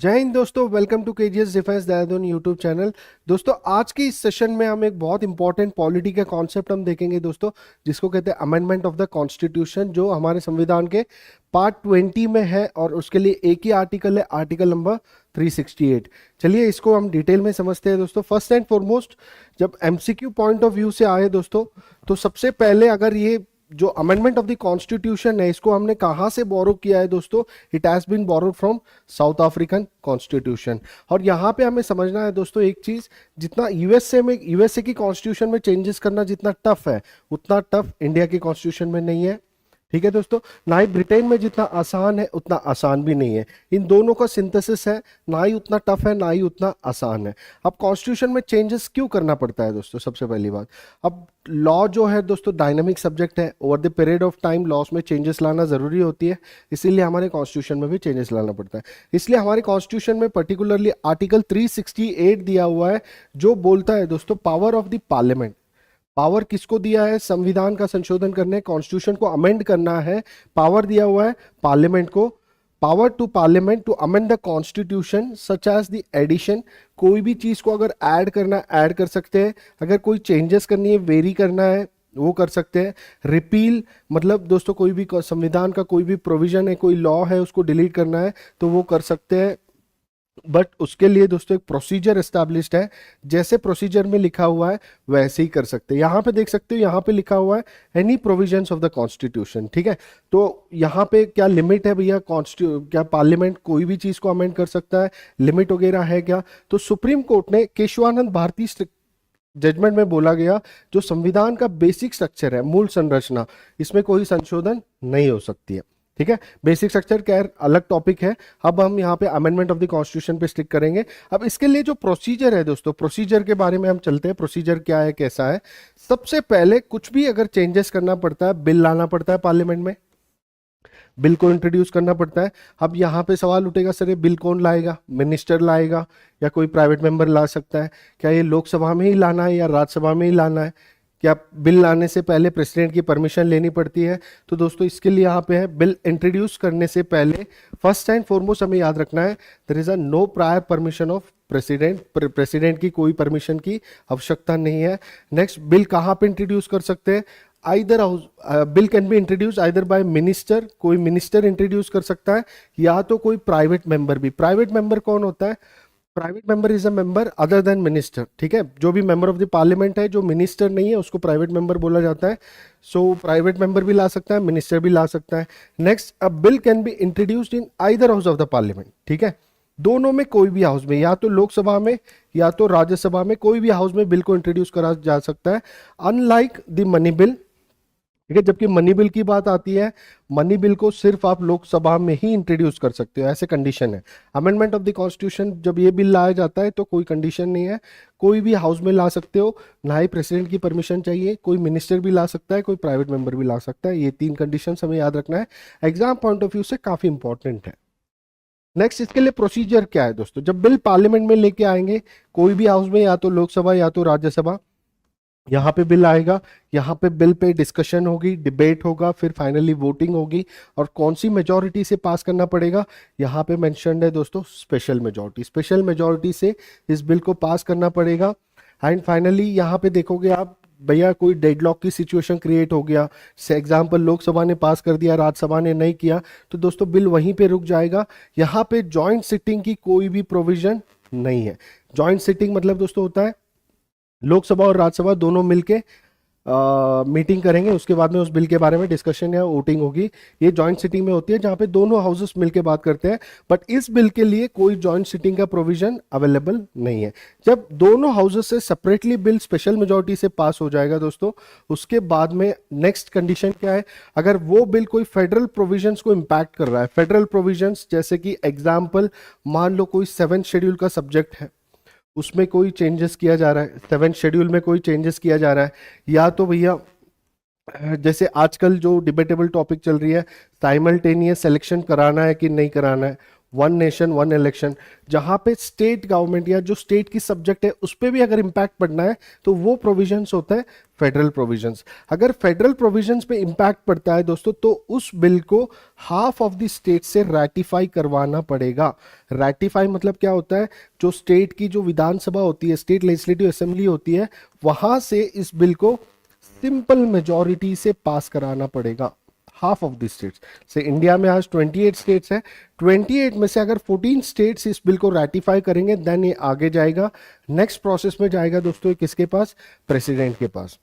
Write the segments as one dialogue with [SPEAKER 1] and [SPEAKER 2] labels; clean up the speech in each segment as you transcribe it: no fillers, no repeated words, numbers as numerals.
[SPEAKER 1] जय हिंद दोस्तों, welcome to KGS defence Dehradun YouTube channel. दोस्तों आज की इस सेशन में हम एक बहुत इंपॉर्टेंट पॉलिटी का कॉन्सेप्ट हम देखेंगे दोस्तों, जिसको कहते हैं अमेंडमेंट ऑफ द कॉन्स्टिट्यूशन, जो हमारे संविधान के पार्ट 20 में है और उसके लिए एक ही आर्टिकल है, आर्टिकल नंबर 368। चलिए इसको हम डिटेल में समझते हैं दोस्तों। फर्स्ट एंड फॉरमोस्ट, जब एमसीक्यू पॉइंट ऑफ व्यू से आए दोस्तों, तो सबसे पहले अगर ये जो अमेंडमेंट ऑफ द कॉन्स्टिट्यूशन है, इसको हमने कहाँ से बोरो किया है दोस्तों? It has been borrowed from South African constitution. और यहाँ पे हमें समझना है दोस्तों एक चीज, जितना यूएसए की कॉन्स्टिट्यूशन में चेंजेस करना जितना टफ है, उतना टफ इंडिया की कॉन्स्टिट्यूशन में नहीं है। ठीक है दोस्तों, ना ही ब्रिटेन में जितना आसान है उतना आसान भी नहीं है। इन दोनों का सिंथेसिस है, ना ही उतना टफ है ना ही उतना आसान है। अब कॉन्स्टिट्यूशन में चेंजेस क्यों करना पड़ता है दोस्तों? सबसे पहली बात, अब लॉ जो है दोस्तों डायनामिक सब्जेक्ट है। Over the period of time loss में चेंजेस लाना जरूरी होती है, इसीलिए हमारे कॉन्स्टिट्यूशन में भी चेंजेस लाना पड़ता है। इसलिए हमारे कॉन्स्टिट्यूशन में पर्टिकुलरली आर्टिकल 368 दिया हुआ है, जो बोलता है दोस्तों power of the parliament. Power किसको दिया है? संविधान का संशोधन करने, कॉन्स्टिट्यूशन को अमेंड करना है, पावर दिया हुआ है पार्लियामेंट को। Power to parliament to amend the constitution such as the addition. कोई भी चीज को अगर ऐड करना है ऐड कर सकते हैं, अगर कोई चेंजेस करनी है, वेरी करना है, वो कर सकते हैं। रिपील मतलब दोस्तों कोई भी संविधान का कोई भी प्रोविजन है, कोई लॉ है, उसको डिलीट करना है तो वो कर सकते हैं। बट उसके लिए दोस्तों एक प्रोसीजर एस्टैब्लिश्ड है, जैसे प्रोसीजर में लिखा हुआ है वैसे ही कर सकते हैं। यहाँ पे देख सकते हो, यहाँ पे लिखा हुआ है any provisions of the constitution. ठीक है, तो यहाँ पे क्या लिमिट है भैया? क्या पार्लियामेंट कोई भी चीज को अमेंड कर सकता है? लिमिट वगैरह है क्या? तो सुप्रीम कोर्ट ने केशवानंद भारती जजमेंट में बोला गया, जो संविधान का बेसिक स्ट्रक्चर है, मूल संरचना, इसमें कोई संशोधन नहीं हो सकती है। ठीक है, बेसिक स्ट्रक्चर क्या अलग टॉपिक है। अब हम यहाँ पे अमेंडमेंट ऑफ द कॉन्स्टिट्यूशन पे स्टिक करेंगे। अब इसके लिए जो प्रोसीजर है दोस्तों, प्रोसीजर के बारे में हम चलते हैं। प्रोसीजर क्या है, कैसा है? सबसे पहले कुछ भी अगर चेंजेस करना पड़ता है, बिल लाना पड़ता है पार्लियामेंट में, बिल को इंट्रोड्यूस करना पड़ता है। अब यहाँ पे सवाल उठेगा, सर ये बिल कौन लाएगा? मिनिस्टर लाएगा या कोई प्राइवेट मेंबर ला सकता है? क्या ये लोकसभा में ही लाना है या राज्यसभा में ही लाना है? क्या बिल लाने से पहले प्रेसिडेंट की परमिशन लेनी पड़ती है? तो दोस्तों इसके लिए यहाँ पे है, बिल इंट्रोड्यूस करने से पहले फर्स्ट एंड फॉरमोस्ट हमें याद रखना है, there is a no prior permission of president की कोई परमिशन की आवश्यकता नहीं है। नेक्स्ट, बिल कहाँ पे इंट्रोड्यूस कर सकते हैं? Either house, bill can be introduce either bye minister, कोई मिनिस्टर इंट्रोड्यूस कर सकता है, या तो कोई प्राइवेट मेंबर भी। प्राइवेट मेंबर कौन होता है? Private member is a member other than minister. ठीक है, जो भी मेंबर ऑफ द पार्लियामेंट है जो मिनिस्टर नहीं है उसको प्राइवेट मेंबर बोला जाता है। सो प्राइवेट मेंबर भी ला सकता है, मिनिस्टर भी ला सकता है। Next, a bill can be introduced in either house of the parliament. ठीक है, दोनों में कोई भी हाउस में, या तो लोकसभा में या तो राज्यसभा में, कोई भी हाउस में बिल को इंट्रोड्यूस करा जा सकता है, अनलाइक द मनी बिल। ठीक है, जबकि मनी बिल की बात आती है, मनी बिल को सिर्फ आप लोकसभा में ही इंट्रोड्यूस कर सकते हो, ऐसे कंडीशन है। अमेंडमेंट ऑफ द कॉन्स्टिट्यूशन जब ये बिल लाया जाता है तो कोई कंडीशन नहीं है, कोई भी हाउस में ला सकते हो, ना ही प्रेसिडेंट की परमिशन चाहिए, कोई मिनिस्टर भी ला सकता है, कोई प्राइवेट मेंबर भी ला सकता है। ये तीन कंडीशन हमें याद रखना है, एग्जाम पॉइंट ऑफ व्यू से काफी इंपॉर्टेंट है। नेक्स्ट, इसके लिए प्रोसीजर क्या है दोस्तों? जब बिल पार्लियामेंट में लेके आएंगे, कोई भी हाउस में, या तो लोकसभा या तो राज्यसभा, यहाँ पे बिल आएगा, यहाँ पे बिल पे डिस्कशन होगी, डिबेट होगा, फिर फाइनली वोटिंग होगी। और कौन सी मेजॉरिटी से पास करना पड़ेगा? यहाँ पे मेंशन्ड है दोस्तों स्पेशल मेजॉरिटी। स्पेशल मेजॉरिटी से इस बिल को पास करना पड़ेगा। एंड फाइनली यहाँ पे देखोगे आप भैया, कोई डेडलॉक की सिचुएशन क्रिएट हो गया, से एग्जाम्पल लोकसभा ने पास कर दिया, राज्यसभा ने नहीं किया, तो दोस्तों बिल वहीं पे रुक जाएगा। यहाँ पे जॉइंट सिटिंग की कोई भी प्रोविजन नहीं है। जॉइंट सिटिंग मतलब दोस्तों होता है लोकसभा और राज्यसभा दोनों मिलके मीटिंग करेंगे, उसके बाद में उस बिल के बारे में डिस्कशन या वोटिंग होगी। ये जॉइंट सिटिंग में होती है, जहां पे दोनों हाउसेस मिलके बात करते हैं। बट इस बिल के लिए कोई जॉइंट सिटिंग का प्रोविजन अवेलेबल नहीं है। जब दोनों हाउसेस से सेपरेटली बिल स्पेशल मेजॉरिटी से पास हो जाएगा दोस्तों, उसके बाद में नेक्स्ट कंडीशन क्या है? अगर वो बिल कोई फेडरल प्रोविजंस को इंपैक्ट कर रहा है, फेडरल प्रोविजंस जैसे कि एग्जाम्पल मान लो कोई 7th शेड्यूल का सब्जेक्ट है, उसमें कोई चेंजेस किया जा रहा है, 7th शेड्यूल में कोई चेंजेस किया जा रहा है, या तो भैया जैसे आजकल जो डिबेटेबल टॉपिक चल रही है, साइमल्टेनियस सिलेक्शन कराना है कि नहीं कराना है, वन नेशन वन इलेक्शन, जहां पे स्टेट गवर्नमेंट या जो स्टेट की सब्जेक्ट है उस पर भी अगर इम्पैक्ट पड़ना है तो वो प्रोविजंस होता है फेडरल प्रोविजंस। अगर फेडरल प्रोविजंस पे इम्पैक्ट पड़ता है दोस्तों तो उस बिल को हाफ ऑफ द स्टेट से रैटिफाई करवाना पड़ेगा। रैटिफाई मतलब क्या होता है, जो स्टेट की जो विधानसभा होती है, स्टेट लेजिस्लेटिव असेंबली होती है, वहां से इस बिल को सिंपल मेजॉरिटी से पास कराना पड़ेगा हाफ ऑफ द स्टेट्स से। इंडिया में आज 28 स्टेट्स है, 28 में से अगर 14 स्टेट्स इस बिल को रैटिफाई करेंगे देन ये आगे जाएगा, नेक्स्ट प्रोसेस में जाएगा दोस्तों किसके पास, प्रेसिडेंट के पास।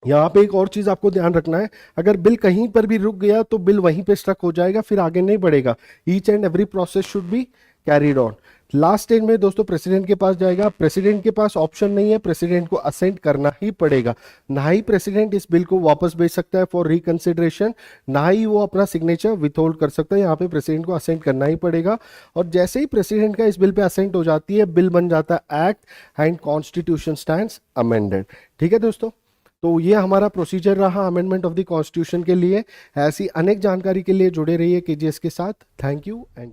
[SPEAKER 1] यहाँ पे एक और चीज आपको ध्यान रखना है, अगर बिल कहीं पर भी रुक गया तो बिल वहीं पे स्टक हो जाएगा, फिर आगे नहीं बढ़ेगा। Each and every process should be carried on. Last stage में दोस्तों प्रेसिडेंट के पास जाएगा, प्रेसिडेंट के पास ऑप्शन नहीं है, प्रेसिडेंट को असेंट करना ही पड़ेगा। ना ही प्रेसिडेंट इस बिल को वापस भेज सकता है फॉर रिकंसिडरेशन, ना ही वो अपना सिग्नेचर विथहोल्ड कर सकता है, यहाँ पे प्रेसिडेंट को असेंट करना ही पड़ेगा। और जैसे ही प्रेसिडेंट का इस बिल पे असेंट हो जाती है, बिल बन जाता है act and constitution stands amended. ठीक है दोस्तों, तो ये हमारा प्रोसीजर रहा अमेंडमेंट ऑफ द कॉन्स्टिट्यूशन के लिए। ऐसी अनेक जानकारी के लिए जुड़े रहिए केजीएस के साथ। Thank you and